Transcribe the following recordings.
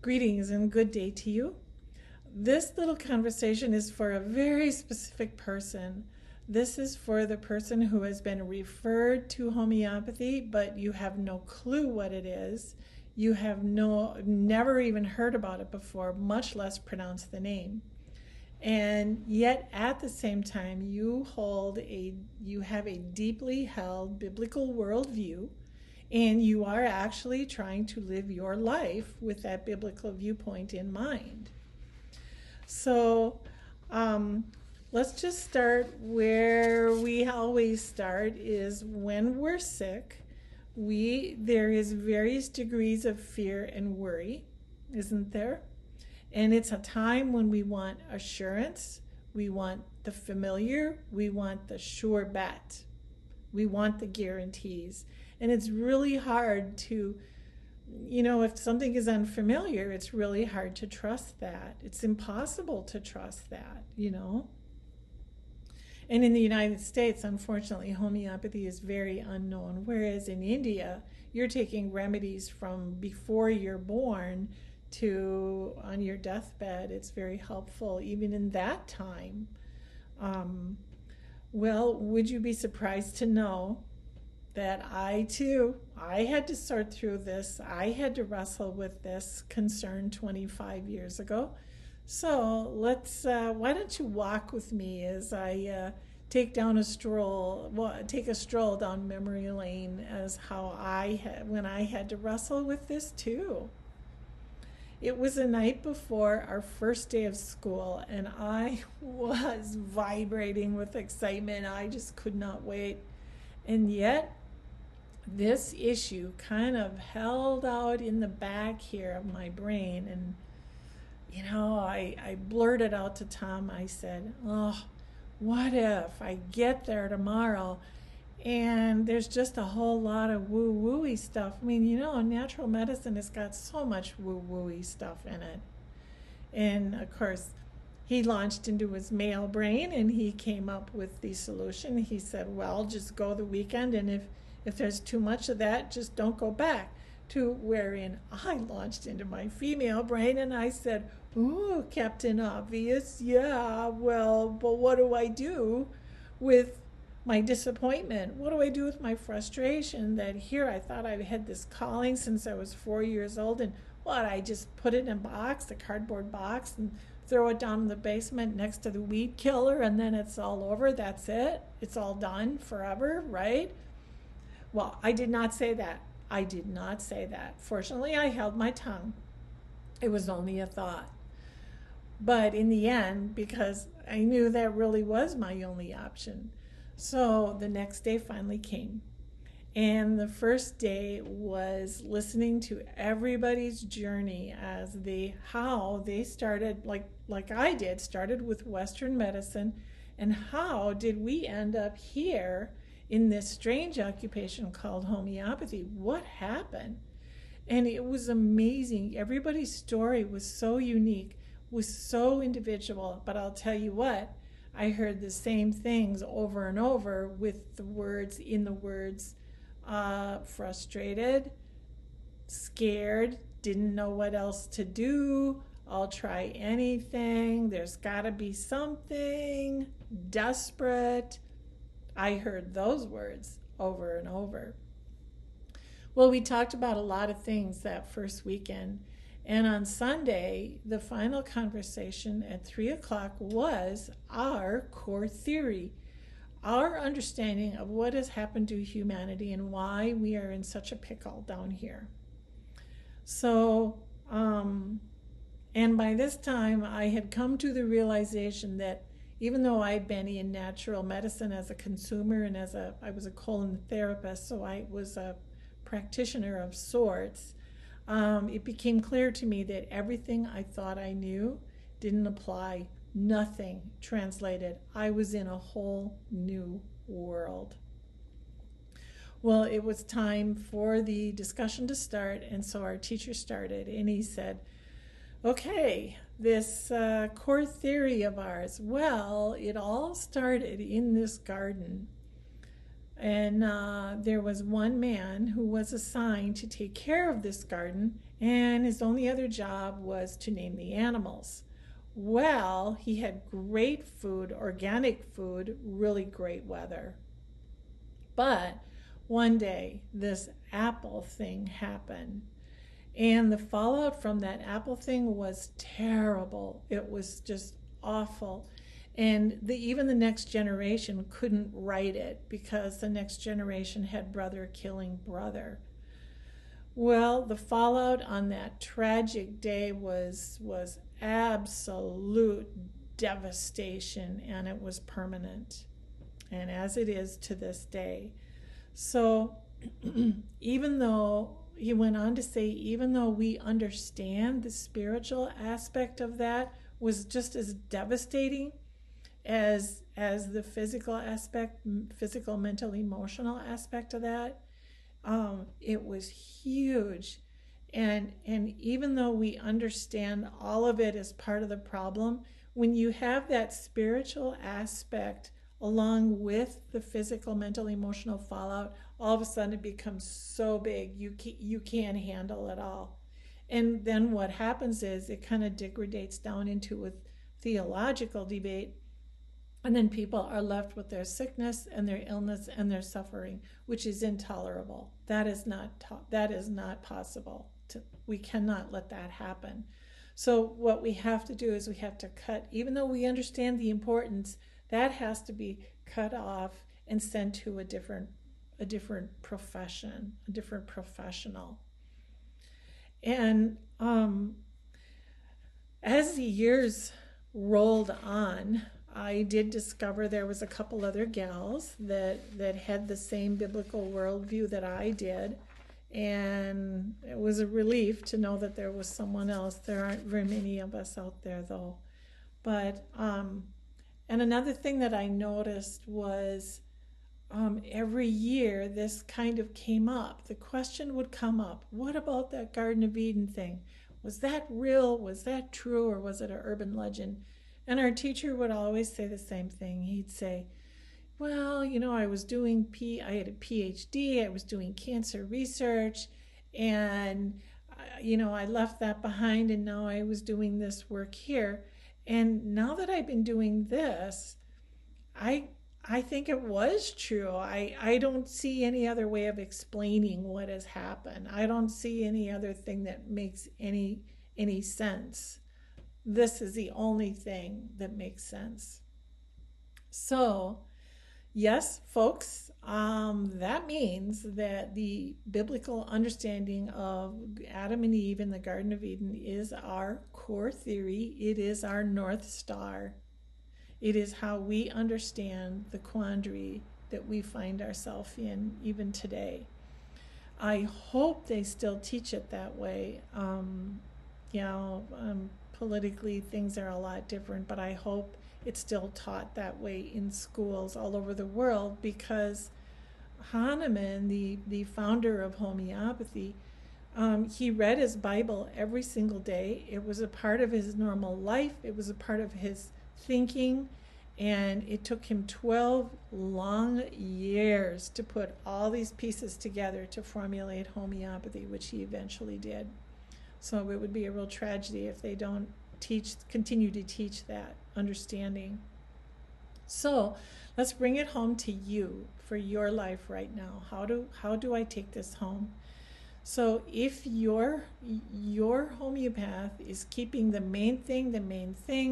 Greetings and good day to you. This little conversation is for a very specific person. This is for the person who has been referred to homeopathy, but you have no clue what it is. You have never even heard about it before, much less pronounced the name. And yet at the same time, you have a deeply held biblical worldview, and you are actually trying to live your life with that biblical viewpoint in mind. So let's just start where we always start, is when we're sick, there is various degrees of fear and worry, isn't there? And it's a time when we want assurance, we want the familiar, we want the sure bet, we want the guarantees. And it's really hard to, if something is unfamiliar, it's really hard to trust that. It's impossible to trust that, And in the United States, unfortunately, homeopathy is very unknown. Whereas in India, you're taking remedies from before you're born to on your deathbed. It's very helpful, even in that time. Well, would you be surprised to know that I had to sort through this. I had to wrestle with this concern 25 years ago. So why don't you walk with me as I take a stroll down memory lane as how when I had to wrestle with this too. It was the night before our first day of school, and I was vibrating with excitement. I just could not wait. And yet, this issue kind of held out in the back here of my brain, and I blurted out to Tom. I said, "Oh, what if I get there tomorrow and there's just a whole lot of woo-wooey stuff?" I mean, natural medicine has got so much woo-wooey stuff in it. And of course, he launched into his male brain and he came up with the solution. He said, "Well, just go the weekend, and if there's too much of that, just don't go back." To wherein I launched into my female brain and I said, "Ooh, Captain Obvious, yeah, well, but what do I do with my disappointment? What do I do with my frustration that here I thought I had this calling since I was 4 years old, and I just put it in a box, a cardboard box, and throw it down in the basement next to the weed killer, and then it's all over, that's it, it's all done forever, right?" Well, I did not say that. Fortunately, I held my tongue. It was only a thought. But in the end, because I knew that really was my only option. So the next day finally came. And the first day was listening to everybody's journey as how they started, like I did, started with Western medicine, and how did we end up here in this strange occupation called homeopathy. What happened? And it was amazing. Everybody's story was so unique, was so individual. But I'll tell you what, I heard the same things over and over with the words, frustrated, scared, didn't know what else to do, I'll try anything, there's gotta be something, desperate. I heard those words over and over. Well, we talked about a lot of things that first weekend. And on Sunday, the final conversation at 3 o'clock was our core theory, our understanding of what has happened to humanity and why we are in such a pickle down here. So, and by this time, I had come to the realization that even though I'd been in natural medicine as a consumer and I was a colon therapist, so I was a practitioner of sorts, it became clear to me that everything I thought I knew didn't apply. Nothing translated. I was in a whole new world. Well, it was time for the discussion to start, and so our teacher started, and he said, "Okay, this core theory of ours, well, it all started in this garden. And there was one man who was assigned to take care of this garden and his only other job was to name the animals. Well, he had great food, organic food, really great weather. But one day, this apple thing happened. And the fallout from that apple thing was terrible. It was just awful. And even the next generation couldn't write it because the next generation had brother killing brother. Well, the fallout on that tragic day was absolute devastation, and it was permanent, and as it is to this day. So even though he went on to say, even though we understand the spiritual aspect of that was just as devastating as the physical aspect, physical, mental, emotional aspect of that, it was huge. And even though we understand all of it as part of the problem, when you have that spiritual aspect along with the physical, mental, emotional fallout, all of a sudden it becomes so big you can't handle it all. And then what happens is it kind of degrades down into a theological debate, and then people are left with their sickness and their illness and their suffering, which is intolerable. That is not possible. We cannot let that happen. So what we have to do is we have to cut, even though we understand the importance, that has to be cut off and sent to a different profession, a different professional. And as the years rolled on, I did discover there was a couple other gals that had the same biblical worldview that I did. And it was a relief to know that there was someone else. There aren't very many of us out there, though. But, and another thing that I noticed was every year this kind of came up. The question would come up, what about that Garden of Eden thing? Was that real? Was that true? Or was it an urban legend? And our teacher would always say the same thing. He'd say, well, I had a PhD, I was doing cancer research, and, I left that behind, and now I was doing this work here. And now that I've been doing this, I think it was true. I don't see any other way of explaining what has happened. I don't see any other thing that makes any sense. This is the only thing that makes sense. So, yes, folks, that means that the biblical understanding of Adam and Eve in the Garden of Eden is our core theory. It is our North Star. It is how we understand the quandary that we find ourselves in even today. I hope they still teach it that way. Politically, things are a lot different, but I hope it's still taught that way in schools all over the world, because Hahnemann, the founder of homeopathy, he read his Bible every single day. It was a part of his normal life. It was a part of his thinking, and it took him 12 long years to put all these pieces together to formulate homeopathy, which he eventually did. So it would be a real tragedy if they don't continue to teach that understanding. So let's bring it home to you for your life right now. How do I take this home? So if your homeopath is keeping the main thing,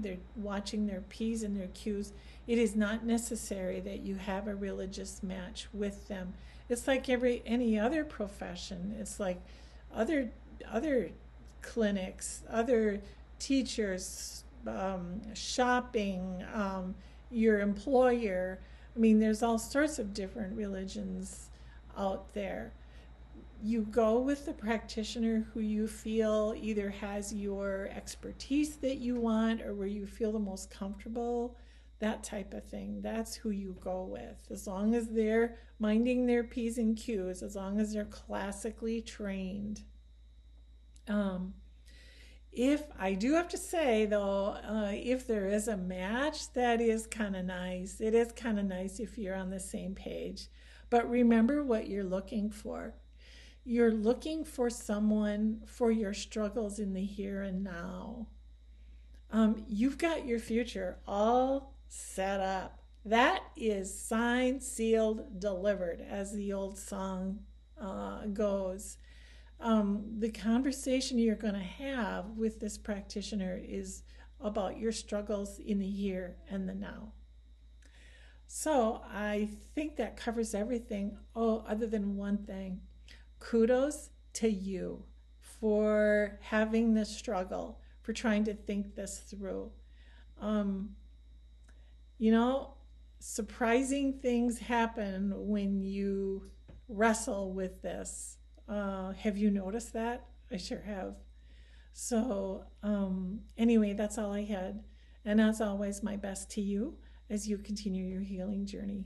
they're watching their P's and their Q's, it is not necessary that you have a religious match with them. It's like any other profession. It's like other clinics, other teachers, shopping, your employer. I mean, there's all sorts of different religions out there. You go with the practitioner who you feel either has your expertise that you want or where you feel the most comfortable, that type of thing. That's who you go with. As long as they're minding their P's and Q's, as long as they're classically trained. If I do have to say, though, if there is a match, that is kind of nice. It is kind of nice if you're on the same page. But remember what you're looking for. You're looking for someone for your struggles in the here and now. You've got your future all set up. That is signed, sealed, delivered, as the old song goes. The conversation you're going to have with this practitioner is about your struggles in the here and the now. So I think that covers everything. Oh, other than one thing. Kudos to you for having this struggle, for trying to think this through. Um, you know, surprising things happen when you wrestle with this. Have you noticed that? I sure have. So, anyway, that's all I had. And as always, my best to you as you continue your healing journey.